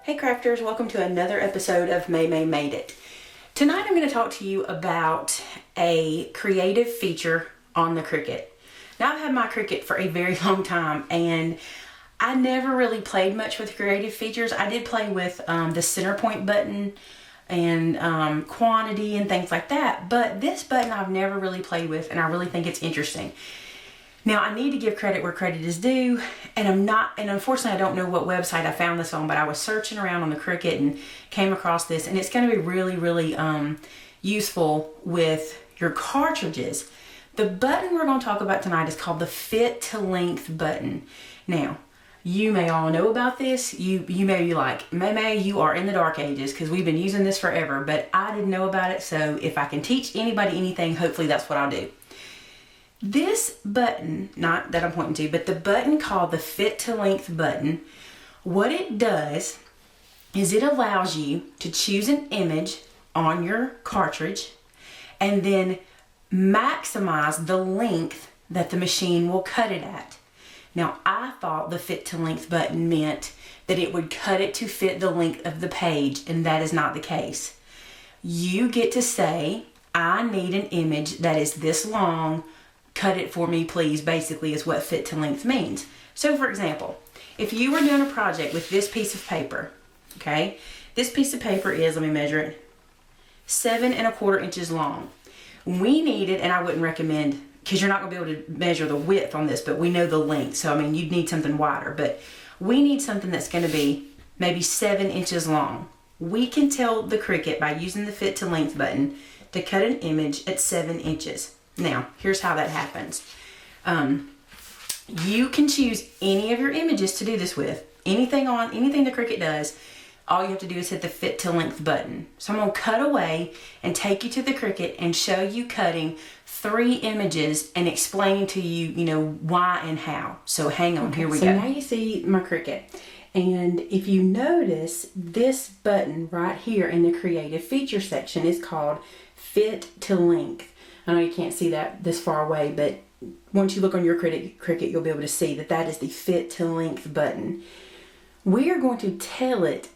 Hey crafters, welcome to another episode of Maymay Made It. Tonight I'm going to talk to you about a creative feature on the Cricut. Now I've had my Cricut for a very long time and I never really played much with creative features. I did play with the center point button and quantity and things like that, but this button I've never really played with and I really think it's interesting. Now I need to give credit where credit is due, and unfortunately I don't know what website I found this on, but I was searching around on the Cricut and came across this, and it's going to be really useful with your cartridges. The button we're going to talk about tonight is called the fit to length button. Now, you may all know about this. You may be like, Maymay, you are in the dark ages because we've been using this forever, but I didn't know about it, so if I can teach anybody anything, hopefully that's what I'll do. This button, not that I'm pointing to, but the button called the fit to length button, what it does is it allows you to choose an image on your cartridge and then maximize the length that the machine will cut it at. Now, I thought the fit to length button meant that it would cut it to fit the length of the page, and that is not the case. You get to say, I need an image that is this long, cut it for me please, basically is what fit to length means. So for example, if you were doing a project with this piece of paper, okay, this piece of paper is, let me measure it, 7 1/4 inches long. We need it, and I wouldn't recommend, because you're not going to be able to measure the width on this, but we know the length, so I mean you'd need something wider, but we need something that's going to be maybe 7 inches long. We can tell the Cricut by using the fit to length button to cut an image at 7 inches. Now, here's how that happens. You can choose any of your images to do this with. Anything the Cricut does, all you have to do is hit the fit to length button. So I'm going to cut away and take you to the Cricut and show you cutting 3 images and explaining to you, why and how. So hang on, here we go. So now you see my Cricut. And if you notice, this button right here in the creative feature section is called fit to length. I know you can't see that this far away, but once you look on your Cricut, you'll be able to see that that is the fit to length button. We are going to tell it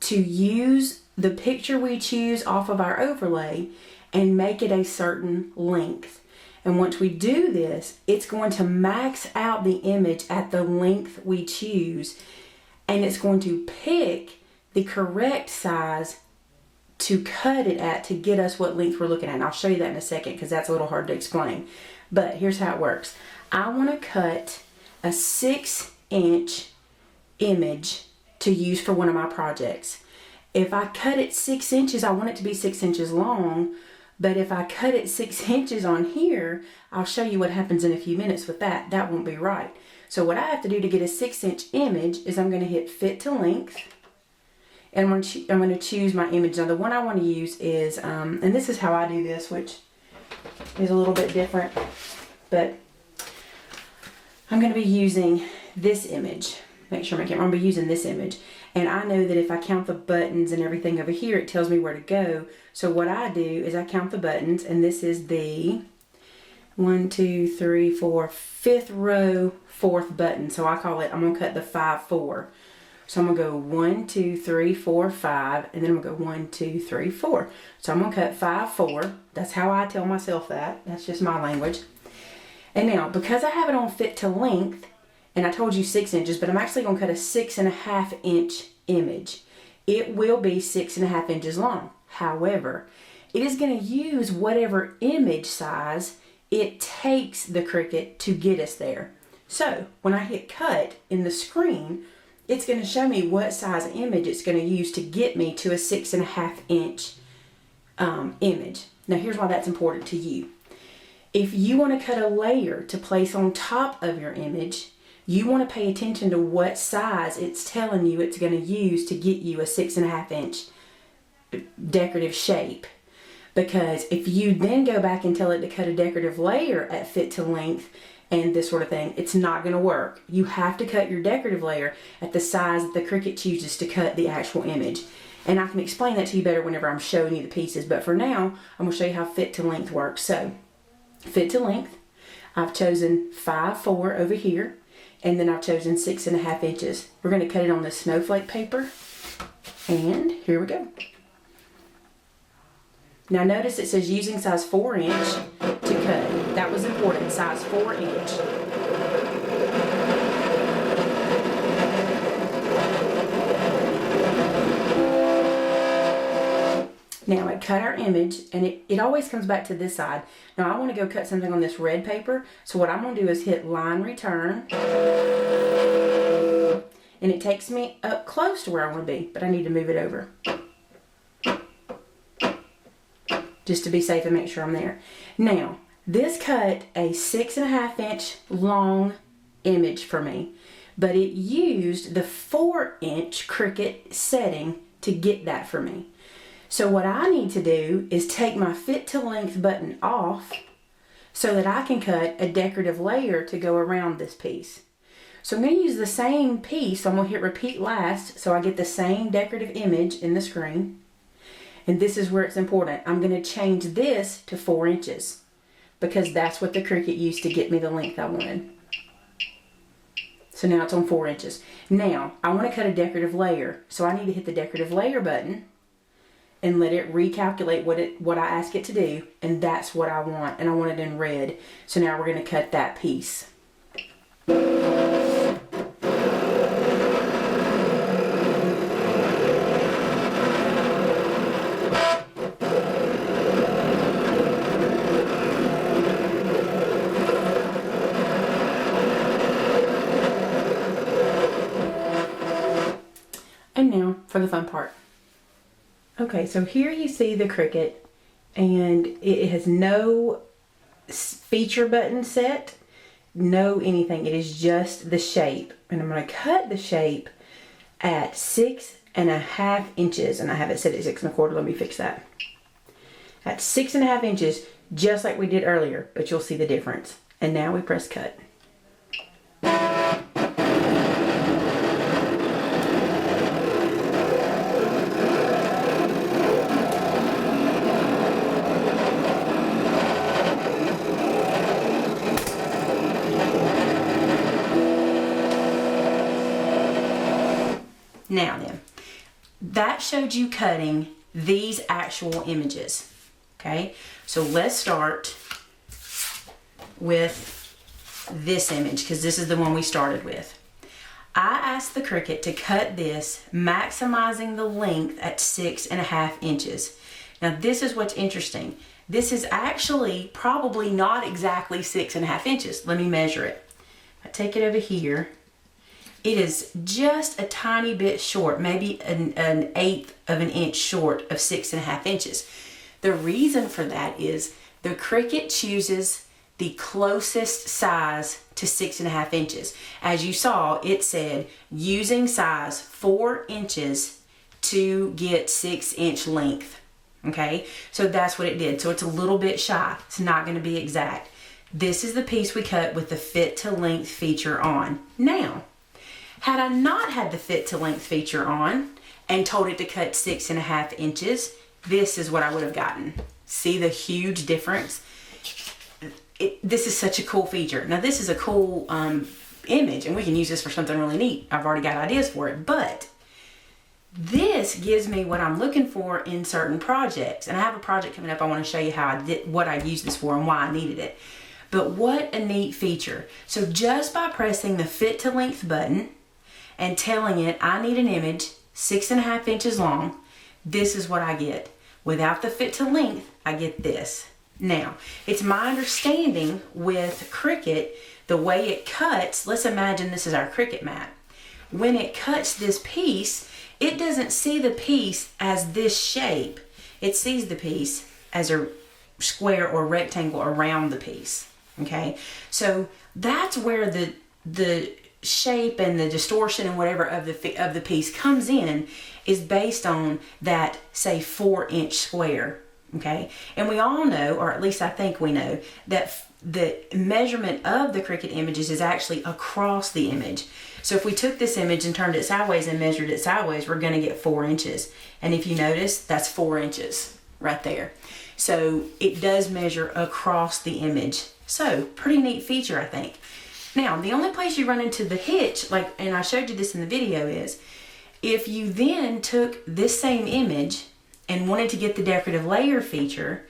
to use the picture we choose off of our overlay and make it a certain length. And once we do this, it's going to max out the image at the length we choose, and it's going to pick the correct size to cut it at to get us what length we're looking at. And I'll show you that in a second because that's a little hard to explain. But here's how it works. I want to cut a 6-inch image to use for one of my projects. If I cut it 6 inches, I want it to be 6 inches long. But if I cut it 6 inches on here, I'll show you what happens in a few minutes with that. That won't be right. So what I have to do to get a 6-inch image is I'm going to hit fit to length. And I'm going to choose my image. Now the one I want to use is, and this is how I do this, which is a little bit different, but I'm going to be using this image. Make sure I'm going to be using this image. And I know that if I count the buttons and everything over here, it tells me where to go. So what I do is I count the buttons, and this is the 1, 2, 3, 4, 5th row, 4th button. So I call it, I'm going to cut the 5, 4. So I'm going to go 1, 2, 3, 4, 5, and then I'm going to go 1, 2, 3, 4. So I'm going to cut 5, 4. That's how I tell myself that. That's just my language. And now, because I have it on fit to length, and I told you 6 inches, but I'm actually going to cut a 6 1/2 inch image. It will be 6 1/2 inches long. However, it is going to use whatever image size it takes the Cricut to get us there. So when I hit cut in the screen, it's going to show me what size image it's going to use to get me to a 6 1/2 inch image. Now here's why that's important to you. If you want to cut a layer to place on top of your image, you want to pay attention to what size it's telling you it's going to use to get you a 6 1/2 inch decorative shape. Because if you then go back and tell it to cut a decorative layer at fit to length, and this sort of thing, it's not going to work. You have to cut your decorative layer at the size that the Cricut chooses to cut the actual image. And I can explain that to you better whenever I'm showing you the pieces, but for now, I'm going to show you how fit to length works. So, fit to length, I've chosen 5, 4 over here, and then I've chosen 6 1/2 inches. We're going to cut it on this snowflake paper. And here we go. Now notice it says using size 4" to cut. That was important, size 4". Now I cut our image, and it always comes back to this side. Now I want to go cut something on this red paper, so what I'm going to do is hit line return. And it takes me up close to where I want to be, but I need to move it over, just to be safe and make sure I'm there. Now, this cut a 6.5" long image for me, but it used the 4" Cricut setting to get that for me. So what I need to do is take my fit to length button off so that I can cut a decorative layer to go around this piece. So I'm going to use the same piece. So I'm going to hit repeat last so I get the same decorative image in the screen. And this is where it's important. I'm going to change this to 4" because that's what the Cricut used to get me the length I wanted. So now it's on 4". Now I want to cut a decorative layer. So I need to hit the decorative layer button and let it recalculate what I ask it to do, and that's what I want, and I want it in red. So now we're going to cut that piece. And now for the fun part. Okay, so here you see the Cricut, and it has no feature button set, no anything. It is just the shape, and I'm going to cut the shape at 6.5 inches, and I have it set at 6.25. Let me fix that. At 6.5 inches, just like we did earlier, but you'll see the difference. And now we press cut. Now then, that showed you cutting these actual images, okay? So let's start with this image, because this is the one we started with. I asked the Cricut to cut this, maximizing the length at 6.5 inches. Now this is what's interesting. This is actually probably not exactly 6.5 inches. Let me measure it. I take it over here. It is just a tiny bit short, maybe an 1/8 of an inch short of 6.5 inches. The reason for that is the Cricut chooses the closest size to 6.5 inches. As you saw, it said using size 4" to get 6" length. Okay, so that's what it did. So it's a little bit shy. It's not going to be exact. This is the piece we cut with the fit to length feature on. Now, had I not had the fit to length feature on and told it to cut 6.5 inches, this is what I would have gotten. See the huge difference? This is such a cool feature. Now this is a cool image, and we can use this for something really neat. I've already got ideas for it, but this gives me what I'm looking for in certain projects. And I have a project coming up. I want to show you how I did, what I used this for and why I needed it. But what a neat feature. So just by pressing the fit to length button and telling it I need an image 6.5 inches long, this is what I get. Without the fit to length, I get this. Now, it's my understanding with Cricut, the way it cuts, let's imagine this is our Cricut mat. When it cuts this piece, it doesn't see the piece as this shape. It sees the piece as a square or rectangle around the piece. Okay, so that's where the shape and the distortion and whatever of the piece comes in, is based on that, say, 4" square. Okay, and we all know, or at least I think we know, that the measurement of the Cricut images is actually across the image. So if we took this image and turned it sideways and measured it sideways, we're going to get 4 inches. And if you notice, that's 4 inches right there. So it does measure across the image. So pretty neat feature, I think. Now, the only place you run into the hitch, like, and I showed you this in the video, is If you then took this same image and wanted to get the decorative layer feature,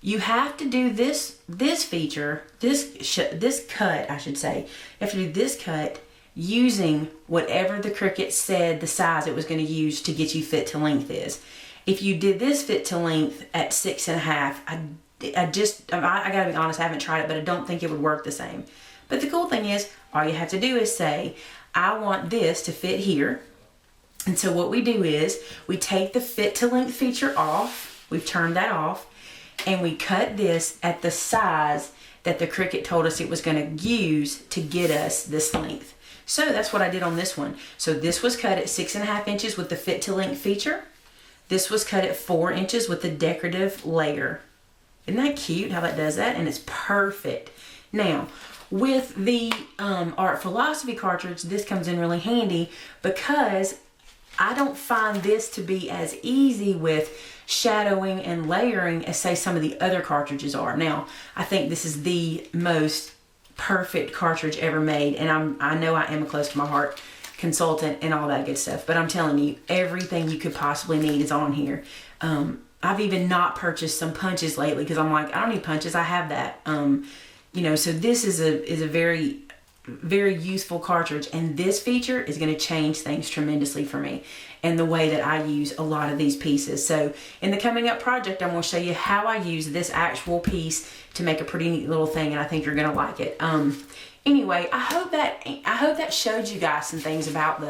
you have to do this feature, this cut, I should say. You have to do this cut using whatever the Cricut said the size it was going to use to get you fit to length is. If you did this fit to length at 6.5, I gotta be honest, I haven't tried it, but I don't think it would work the same. But the cool thing is, all you have to do is say, I want this to fit here. And so what we do is, we take the fit to length feature off, we've turned that off, and we cut this at the size that the Cricut told us it was going to use to get us this length. So that's what I did on this one. So this was cut at 6.5 inches with the fit to length feature. This was cut at 4 inches with the decorative layer. Isn't that cute how that does that? And it's perfect. Now, with the Art Philosophy cartridge, this comes in really handy because I don't find this to be as easy with shadowing and layering as, say, some of the other cartridges are. Now, I think this is the most perfect cartridge ever made, and I know I am a close to my heart consultant and all that good stuff, but I'm telling you, everything you could possibly need is on here. I've even not purchased some punches lately because I'm like, I don't need punches, I have that. You know, so this is a very, very useful cartridge, and this feature is going to change things tremendously for me and the way that I use a lot of these pieces. So in the coming up project, I'm going to show you how I use this actual piece to make a pretty neat little thing, and I think you're going to like it. Anyway, I hope that showed you guys some things about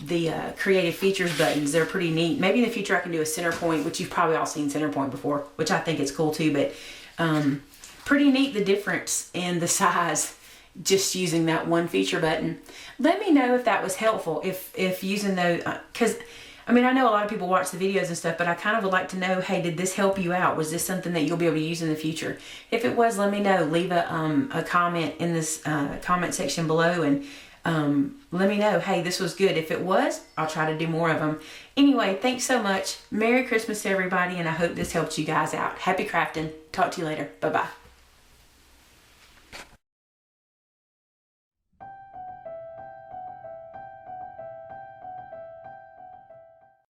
the creative features buttons. They're pretty neat. Maybe in the future I can do a center point, which you've probably all seen center point before, which I think is cool too, but pretty neat the difference in the size just using that one feature button. Let me know if that was helpful, if using those, because I mean, I know a lot of people watch the videos and stuff, but I kind of would like to know, hey, did this help you out? Was this something that you'll be able to use in the future? If it was, let me know. Leave a comment in this comment section below, and let me know, hey, this was good. If it was, I'll try to do more of them. Anyway, thanks so much. Merry Christmas to everybody, and I hope this helped you guys out. Happy crafting. Talk to you later. Bye-bye.